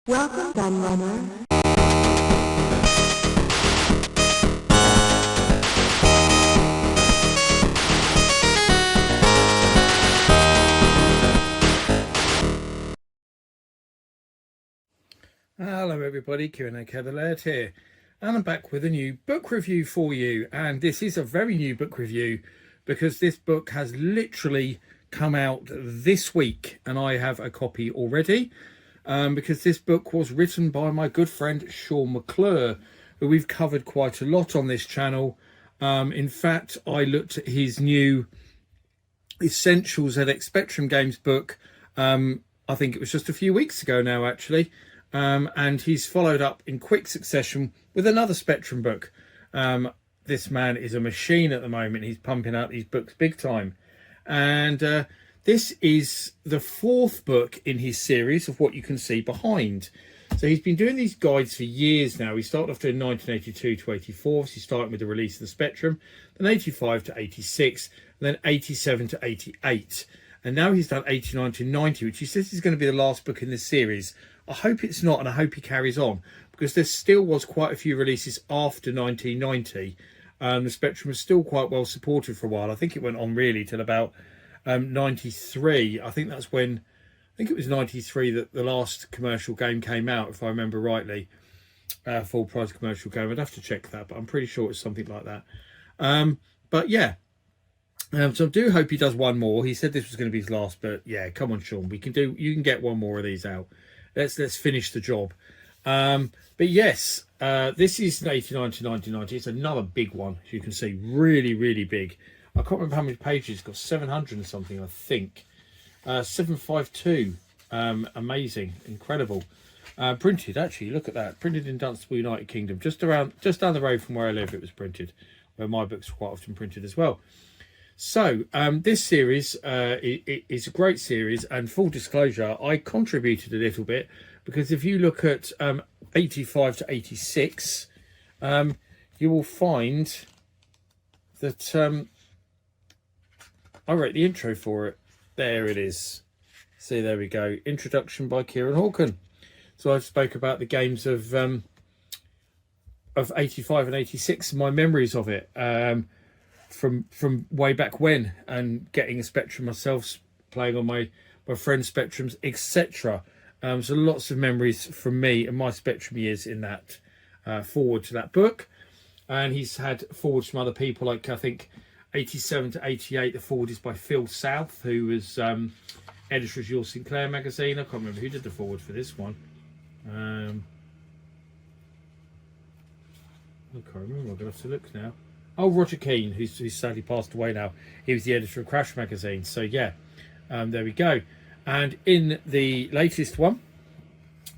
Welcome, gun runner. Hello everybody, Q&A Cavalier here, and I'm back with a new book review for you. And this is a very new book review because this book has literally come out this week and I have a copy already, because this book was written by my good friend Shaun McClure, who we've covered quite a lot on this channel. In fact, I looked at his new Essentials ZX Spectrum Games book, I think it was just a few weeks ago now actually. And he's followed up in quick succession with another Spectrum book. This man is a machine at the moment. He's pumping out these books big time. And this is the fourth book in his series of what you can see behind. So he's been doing these guides for years now. He started off doing 1982 to 84. So he started with the release of the Spectrum, then 85 to 86, and then 87 to 88. And now he's done 89 to 90, which he says is going to be the last book in this series. I hope it's not, and I hope he carries on, because there still was quite a few releases after 1990. The Spectrum was still quite well supported for a while. I think it went on really till about 93. I think that's when, I think it was 93 that the last commercial game came out, if I remember rightly. Full price commercial game. I'd have to check that, but I'm pretty sure it's something like that. But yeah. So I do hope he does one more. He said this was going to be his last, but yeah, come on, Shaun. You can get one more of these out. Let's finish the job. But yes, this is 89 to 1990. It's another big one, as you can see, really big. I can't remember how many pages. It's got 700 and something, I think. 752. Amazing, incredible. Printed, actually, look at that. Printed in Dunstable, United Kingdom, just down the road from where I live. It was printed, where my books are quite often printed as well. So this series is a great series, and full disclosure, I contributed a little bit, because if you look at 85 to 86, you will find that I wrote the intro for it. There it is. See, there we go. Introduction by Kieran Hawken. So I've spoke about the games of 85 and 86, my memories of it. From way back when, and getting a Spectrum myself, playing on my friend's Spectrums, etc. So lots of memories from me and my Spectrum years in that forward to that book. And he's had forwards from other people, like I think 87 to 88, the forward is by Phil South, who was editor of Your Sinclair magazine. I can't remember who did the forward for this one. I can't remember. I'm gonna have to look now. Oh, Roger Keane, who's sadly passed away now. He was the editor of Crash magazine. So yeah, there we go. And in the latest one,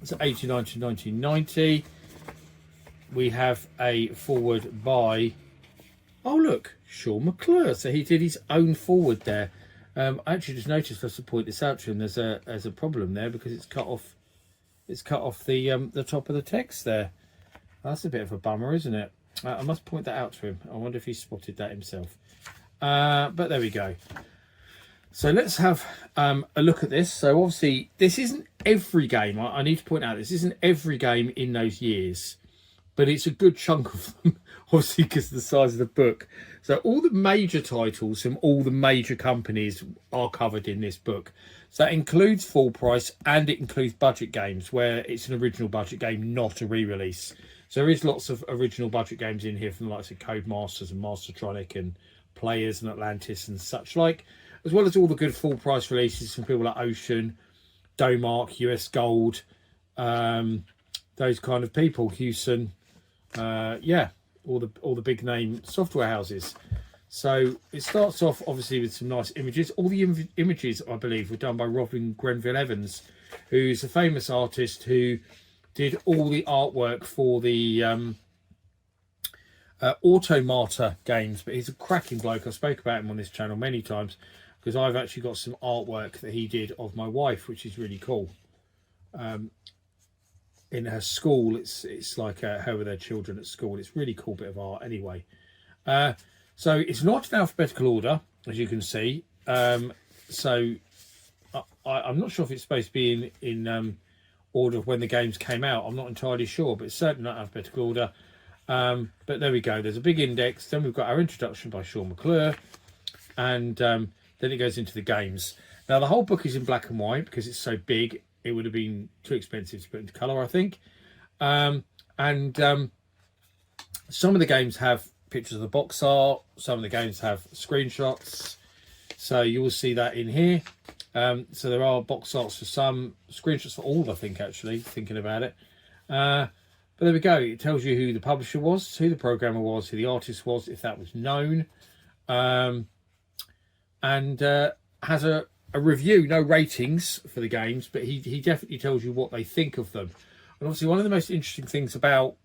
so 89 to 1990, we have a forward by, oh look, Shaun McClure. So he did his own forward there. I actually just noticed, I have to point this out to him, there's a problem there, because it's cut off the top of the text there. That's a bit of a bummer, isn't it? I must point that out to him. I wonder if he spotted that himself. But there we go. So let's have a look at this. So obviously, this isn't every game. I need to point out, this isn't every game in those years, but it's a good chunk of them, obviously, because of the size of the book. So all the major titles from all the major companies are covered in this book. So that includes full price, and it includes budget games, where it's an original budget game, not a re-release. So there is lots of original budget games in here from the likes of Codemasters and Mastertronic and Players and Atlantis and such like, as well as all the good full price releases from people like Ocean, Domark, US Gold, those kind of people, Hewson, yeah, all the big name software houses. So it starts off obviously with some nice images. All the images, I believe, were done by Robin Grenville Evans, who's a famous artist who did all the artwork for the Automata games, but he's a cracking bloke. I spoke about him on this channel many times, because I've actually got some artwork that he did of my wife, which is really cool. In her school, it's like her with her children at school. It's a really cool bit of art anyway. So it's not in alphabetical order, as you can see. So I'm not sure if it's supposed to be in order of when the games came out. I'm not entirely sure, but it's certainly not alphabetical order. But there we go. There's a big index. Then we've got our introduction by Shaun McClure, and then it goes into the games. Now the whole book is in black and white because it's so big. It would have been too expensive to put into colour, I think. Some of the games have pictures of the box art. Some of the games have screenshots. So you will see that in here. So there are box arts for some, screenshots for all, I think, actually, thinking about it. But there we go. It tells you who the publisher was, who the programmer was, who the artist was, if that was known. And has a review, no ratings for the games, but he definitely tells you what they think of them. And obviously one of the most interesting things about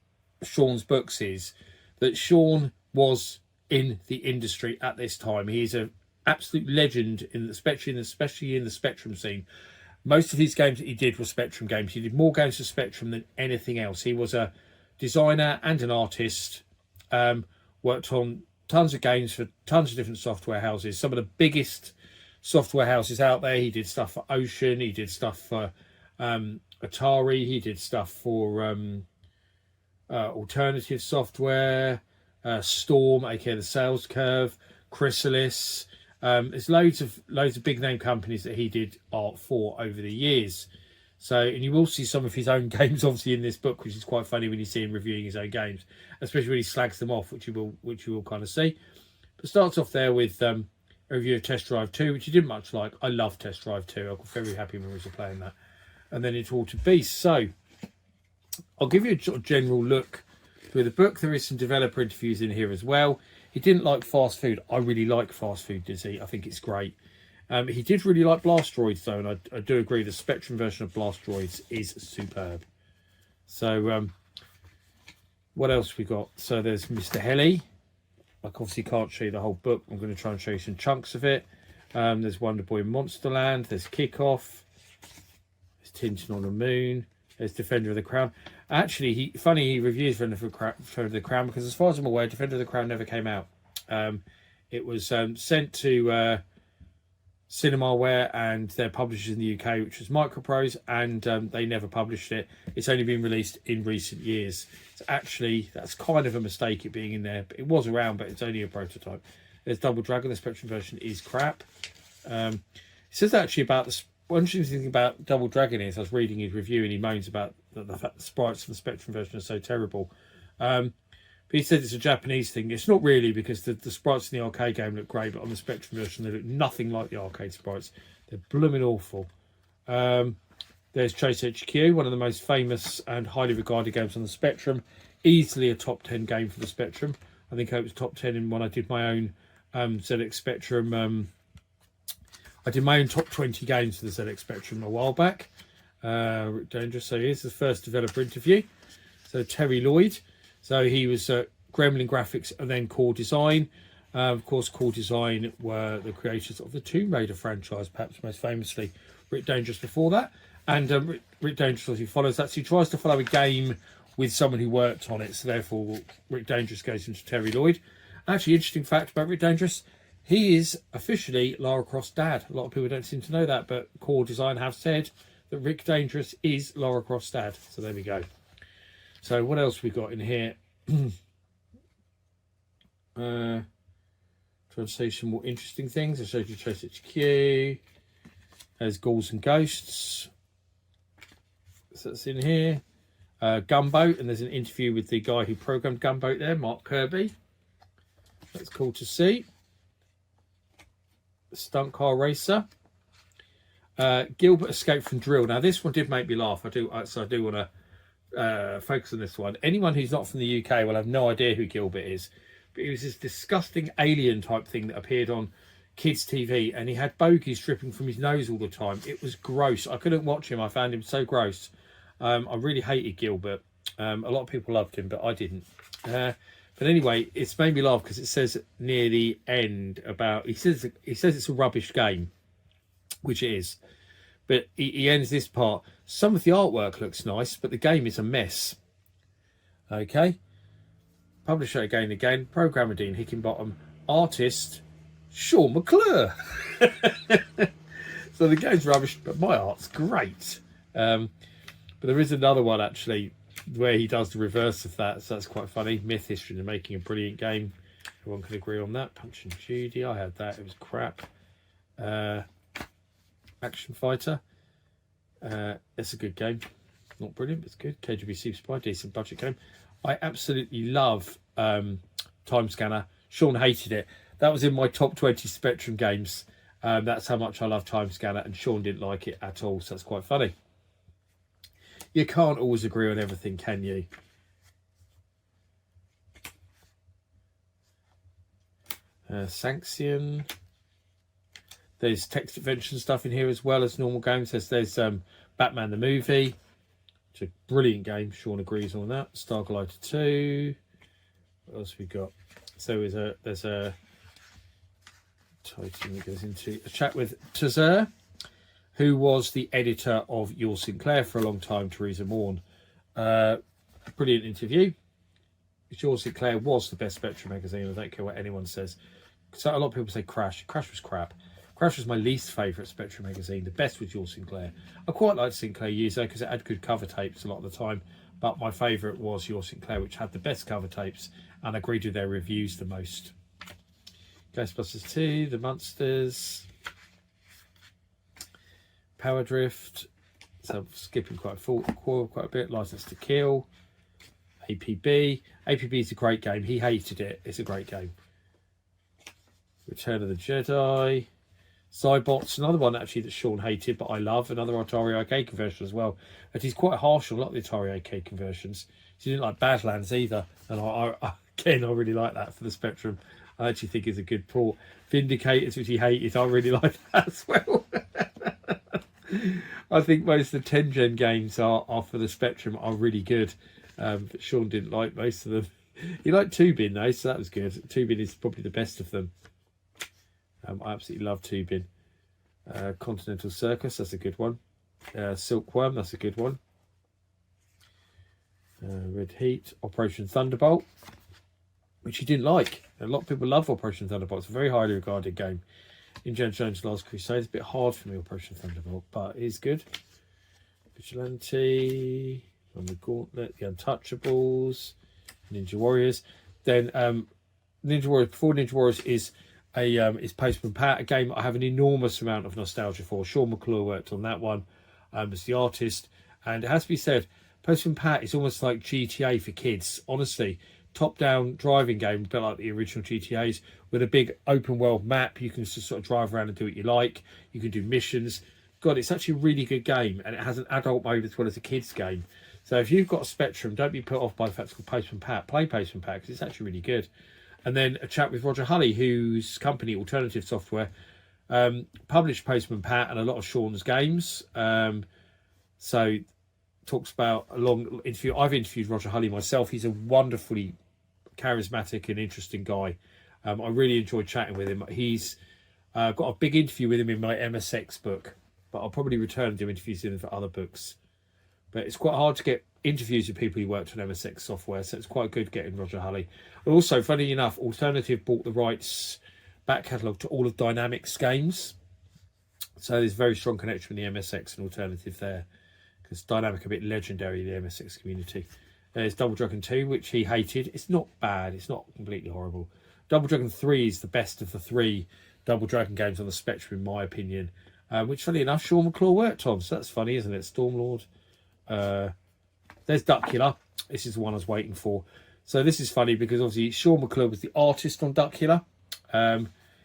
Shaun's books is that Shaun was in the industry at this time. He is an absolute legend, especially in the Spectrum scene. Most of his games that he did were Spectrum games. He did more games for Spectrum than anything else. He was a designer and an artist, worked on tons of games for tons of different software houses, some of the biggest software houses out there. He did stuff for Ocean, he did stuff for Atari, he did stuff for alternative software, Storm, aka the Sales Curve, Chrysalis. There's loads of big name companies that he did art for over the years. So, and you will see some of his own games obviously in this book, which is quite funny when you see him reviewing his own games, especially when he slags them off, which you will kind of see. But starts off there with a review of Test Drive 2, which he didn't much like. I love Test Drive 2. I got very happy when we were playing that. And then it's Altered Beast. So I'll give you a sort of general look through the book. There is some developer interviews in here as well. He didn't like fast food. I really like fast food, does he? I think it's great. He did really like Blastroids though, and I do agree the Spectrum version of Blastroids is superb. So what else we got? So there's Mr. Helly. I obviously can't show you the whole book. I'm going to try and show you some chunks of it. There's Wonder Boy in Monsterland. There's Kickoff. There's Tintin on the Moon. There's Defender of the Crown. Actually, he reviews Defender of the Crown because, as far as I'm aware, Defender of the Crown never came out. It was sent to Cinemaware and their publishers in the UK, which was Microprose, and they never published it. It's only been released in recent years. So actually, that's kind of a mistake, it being in there. But it was around, but it's only a prototype. There's Double Dragon. The Spectrum version is crap. It says actually about the one interesting thing about Double Dragon is I was reading his review and he moans about the fact the sprites for the Spectrum version are so terrible. But he said it's a Japanese thing. It's not really, because the sprites in the arcade game look great, but on the Spectrum version they look nothing like the arcade sprites. They're blooming awful. There's Chase HQ, one of the most famous and highly regarded games on the Spectrum. Easily a top 10 game for the Spectrum. I think it was top 10 in when I did my own ZX Spectrum. I did my own top 20 games for the ZX Spectrum a while back. Rick Dangerous. So here's the first developer interview. So Terry Lloyd. So he was Gremlin Graphics and then Core Design. Of course, Core Design were the creators of the Tomb Raider franchise, perhaps most famously Rick Dangerous before that. And Rick Dangerous obviously follows that. So he tries to follow a game with someone who worked on it. So therefore, Rick Dangerous goes into Terry Lloyd. Actually, interesting fact about Rick Dangerous. He is officially Lara Croft's dad. A lot of people don't seem to know that, but Core Design have said that Rick Dangerous is Lara Croft's dad. So there we go. So what else we got in here? Trying to say some more interesting things. I showed you Chase HQ. There's Ghouls and Ghosts. So that's in here. Gunboat, and there's an interview with the guy who programmed Gunboat there, Mark Kirby. That's cool to see. Stunt Car Racer. Gilbert Escaped from Drill. Now this one did make me laugh. I do want to focus on this one. Anyone who's not from the UK will have no idea who Gilbert is, but he was this disgusting alien type thing that appeared on kids TV, and he had bogies dripping from his nose all the time. It was gross. I couldn't watch him. I found him so gross. I really hated Gilbert. A lot of people loved him, but I didn't. But anyway, it's made me laugh because it says near the end about he says it's a rubbish game, which it is. But he ends this part. Some of the artwork looks nice, but the game is a mess. Okay. Publisher again. Programmer Dean Hickenbottom. Artist Shaun McClure. So the game's rubbish, but my art's great. But there is another one actually where he does the reverse of that, so that's quite funny. Myth, History, and Making a Brilliant Game. Everyone can agree on that. Punch and Judy, I had that. It was crap. Action Fighter. It's a good game. Not brilliant, but it's good. KGB Super Spy, decent budget game. I absolutely love Time Scanner. Shaun hated it. That was in my top 20 Spectrum games. That's how much I love Time Scanner, and Shaun didn't like it at all, so that's quite funny. You can't always agree on everything, can you? Sanction. There's text adventure stuff in here as well as normal games. There's Batman the Movie. It's a brilliant game. Shaun agrees on that. Starglider 2. What else we got? So there's a title that goes into a chat with Tazur, who was the editor of Your Sinclair for a long time, Theresa Morn. Brilliant interview. Your Sinclair was the best Spectrum magazine. I don't care what anyone says. So a lot of people say Crash. Crash was crap. Crash was my least favourite Spectrum magazine. The best was Your Sinclair. I quite liked Sinclair User because it had good cover tapes a lot of the time. But my favourite was Your Sinclair, which had the best cover tapes and agreed with their reviews the most. Ghostbusters 2, The Munsters, Power Drift, so I'm skipping quite a bit. License to Kill, APB. APB is a great game. He hated it. It's a great game. Return of the Jedi. Cybots, another one actually that Shaun hated, but I love. Another Atari arcade conversion as well. And he's quite harsh on a lot of the Atari arcade conversions. He didn't like Badlands either. And I really like that for the Spectrum. I actually think it's a good port. Vindicators, which he hated, I really like that as well. I think most of the 10 gen games are for the Spectrum are really good. But Shaun didn't like most of them. He liked 2-bin though, so that was good. 2-bin is probably the best of them. I absolutely love 2-bin. Continental Circus, that's a good one. Silkworm, that's a good one. Red Heat, Operation Thunderbolt, which he didn't like. A lot of people love Operation Thunderbolt. It's a very highly regarded game. Indiana Jones Last Crusade is a bit hard for me, Operation Thunderbolt, but it is good. Vigilante, on the Gauntlet, The Untouchables, Ninja Warriors. Then Ninja Warriors, before Ninja Warriors is Postman Pat, a game I have an enormous amount of nostalgia for. Shaun McClure worked on that one as the artist, and it has to be said, Postman Pat is almost like GTA for kids. Honestly, top-down driving game, a bit like the original GTAs, with a big open-world map. You can just sort of drive around and do what you like. You can do missions. God, it's actually a really good game, and it has an adult mode as well as a kids game. So if you've got a Spectrum, don't be put off by the fact it's called Postman Pat. Play Postman Pat because it's actually really good. And then a chat with Roger Hulley, whose company, Alternative Software, published Postman Pat and a lot of Shaun's games. So talks about a long interview. I've interviewed Roger Hulley myself. He's a wonderfully charismatic and interesting guy. I really enjoyed chatting with him. He's got a big interview with him in my MSX book, but I'll probably return and do interviews with him for other books. But it's quite hard to get interviews with people who worked on MSX software, so it's quite good getting Roger Hulley. And also, funny enough, Alternative bought the rights back catalogue to all of Dynamics games, so there's a very strong connection with the MSX and Alternative there, because Dynamic are a bit legendary in the MSX community. There's Double Dragon 2, which he hated. It's not bad, it's not completely horrible. Double Dragon 3 is the best of the 3 Double Dragon games on the Spectrum, in my opinion, which, funny enough, Shaun McClure worked on, so that's funny, isn't it? Stormlord. There's Duckula. This is the one I was waiting for. So this is funny because obviously Shaun McClure was the artist on Duckula.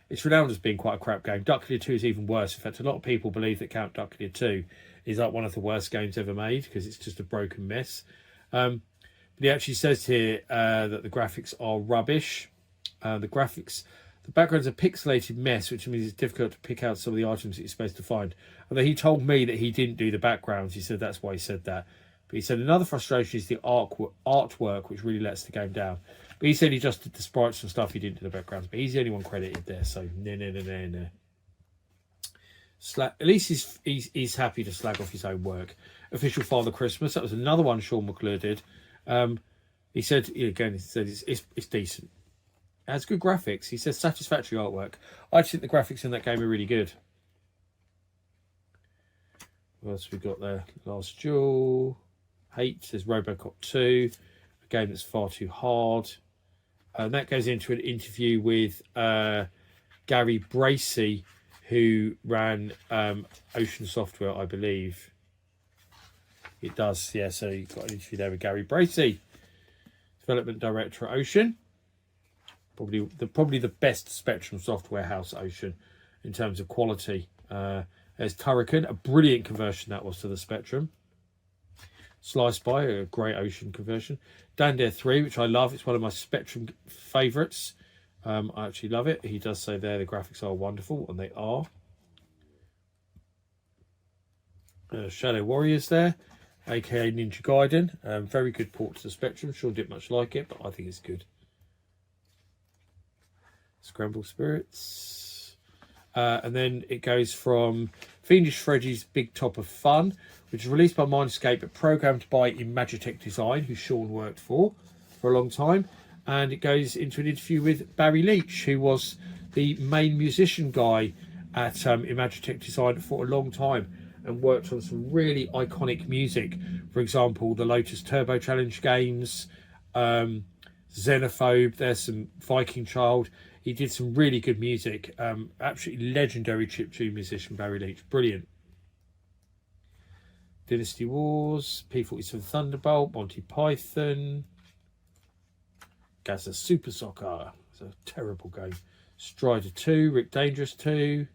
It's renowned as being quite a crap game. Duckula 2 is even worse. In fact, a lot of people believe that Count Duckula 2 is like one of the worst games ever made because it's just a broken mess. But he actually says here that the graphics are rubbish. The background's a pixelated mess, which means it's difficult to pick out some of the items that you're supposed to find. Although he told me that he didn't do the backgrounds. He said that's why he said that. But he said another frustration is the artwork, which really lets the game down. But he said he just did the sprites and stuff. He didn't do the backgrounds. But he's the only one credited there. So, no. At least he's happy to slag off his own work. Official Father Christmas. That was another one Shaun McClure did. He said, again, it's decent. It has good graphics. He says satisfactory artwork. I just think the graphics in that game are really good. What else we got there? Last Duel. Hate. There's Robocop 2. A game that's far too hard. And that goes into an interview with Gary Bracey, who ran Ocean Software, I believe. It does, yeah. So you've got an interview there with Gary Bracey, development director at Ocean. Probably the best Spectrum software house, Ocean, in terms of quality. There's Turrican, a brilliant conversion that was to the Spectrum. Slice by, a great Ocean conversion. Dan Dare 3, which I love. It's one of my Spectrum favourites. I actually love it. He does say there the graphics are wonderful, and they are. Shadow Warriors there, aka Ninja Gaiden. Very good port to the Spectrum. Shaun didn't much like it, but I think it's good. Scramble Spirits. And then it goes from Fiendish Freddy's Big Top of Fun, which was released by Mindscape but programmed by Imagitech Design, who Shaun worked for a long time. And it goes into an interview with Barry Leach, who was the main musician guy at Imagitech Design for a long time and worked on some really iconic music. For example, the Lotus Turbo Challenge games, Xenophobe, there's some Viking Child. He did some really good music. Absolutely legendary chiptune musician, Barry Leach. Brilliant. Dynasty Wars, P-47 Thunderbolt, Monty Python. Gaza Super Soccer. It's a terrible game. Strider 2, Rick Dangerous 2.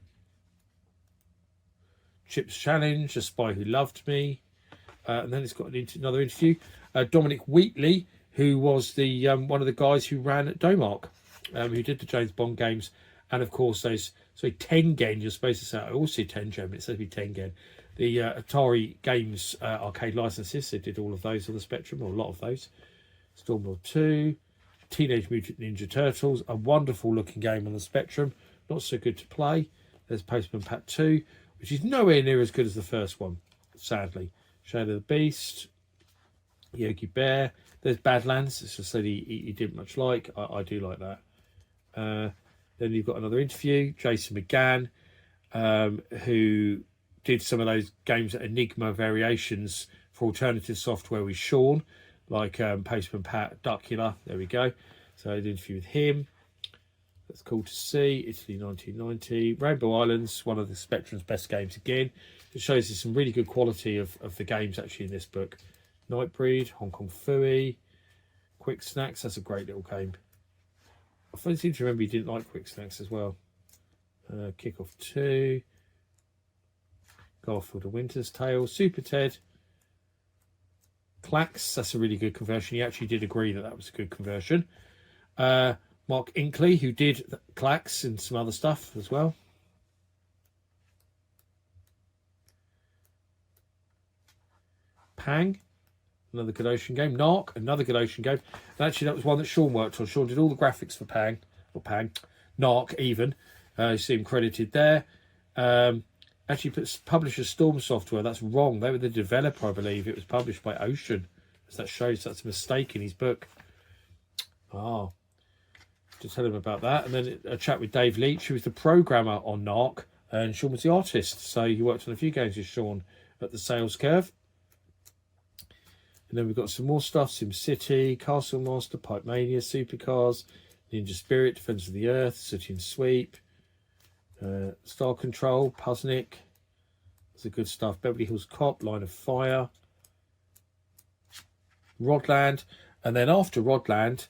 Chips Challenge, A Spy Who Loved Me. And then it's got another interview. Dominic Wheatley, who was the one of the guys who ran at Domark, who did the James Bond games. And of course, those, Tengen, you're supposed to say, I always say Tengen, but it's supposed to be Tengen. The Atari Games arcade licenses, they did all of those on the Spectrum, or a lot of those. Stormlord 2, Teenage Mutant Ninja Turtles, a wonderful looking game on the Spectrum, not so good to play. There's Postman Pat 2, which is nowhere near as good as the first one, sadly. Shadow of the Beast, Yogi Bear. There's Badlands, it's just that he didn't much like. I do like that. Then you've got another interview, Jason McGann, who did some of those games at Enigma variations for alternative software with Shaun, like Postman Pat, Duckula. There we go. So I did an interview with him. That's cool to see. Italy 1990. Rainbow Islands, one of the Spectrum's best games again. It shows you some really good quality of the games actually in this book. Nightbreed, Hong Kong Phooey, Quick Snacks. That's a great little game. I seem to remember you didn't like Quick Snacks as well. Kickoff 2. Garfield and Winter's Tale. Super Ted. Clax. That's a really good conversion. He actually did agree that was a good conversion. Mark Inkley, who did Clax and some other stuff as well. Pang, another good Ocean game. Narc, another good Ocean game. And actually, that was one that Shaun worked on. Shaun did all the graphics for Pang, Narc even. You see him credited there. Actually, publisher Storm Software. That's wrong. They were the developer, I believe. It was published by Ocean. So that shows that's a mistake in his book. To tell him about that. And then a chat with Dave Leach, who was the programmer on Narc, and Shaun was the artist. So he worked on a few games with Shaun at the Sales Curve. And then we've got some more stuff. SimCity, Castle Master, Pipe Mania, Supercars, Ninja Spirit, Defense of the Earth, City and Sweep, Star Control, Puznik. That's the good stuff. Beverly Hills Cop, Line of Fire, Rodland. And then after Rodland,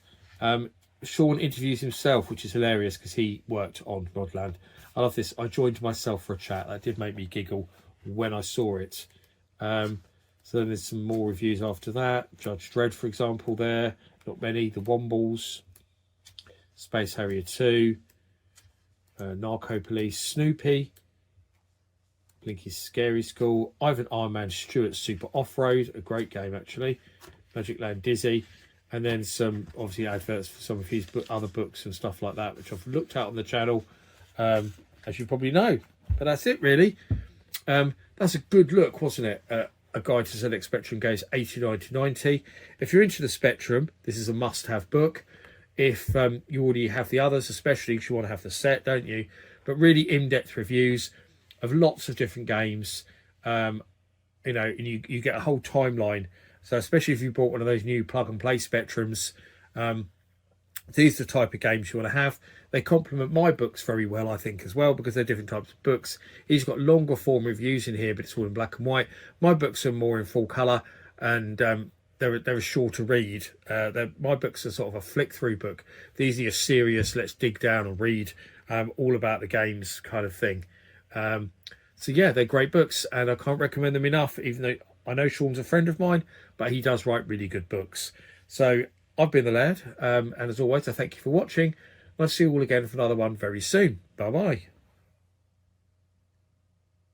Shaun interviews himself, which is hilarious because he worked on Rodland. I love this. I joined myself for a chat. That did make me giggle when I saw it. So then there's some more reviews after that. Judge Dredd, for example, there. Not many. The Wombles. Space Harrier 2. Narco Police. Snoopy. Blinky's Scary School. Ivan Iron Man Stewart's Super Off-Road. A great game, actually. Magic Land Dizzy. And then some, obviously, adverts for some of his other books and stuff like that, which I've looked at on the channel, as you probably know. But that's it, really. That's a good look, wasn't it? A Guide to ZX Spectrum games 89 to 90. If you're into the Spectrum, this is a must-have book. If you already have the others, especially because you want to have the set, don't you? But really in-depth reviews of lots of different games. you know, and you get a whole timeline. So especially if you bought one of those new plug and play Spectrums, these are the type of games you want to have. They complement my books very well, I think, as well, because they're different types of books. He's got longer form reviews in here, but it's all in black and white. My books are more in full colour, and they're a shorter read. My books are sort of a flick through book. These are serious, let's dig down and read all about the games kind of thing. So yeah, they're great books, and I can't recommend them enough, even though I know Shaun's a friend of mine, but he does write really good books. So I've been the Laird, and as always, I thank you for watching. I'll see you all again for another one very soon. Bye bye.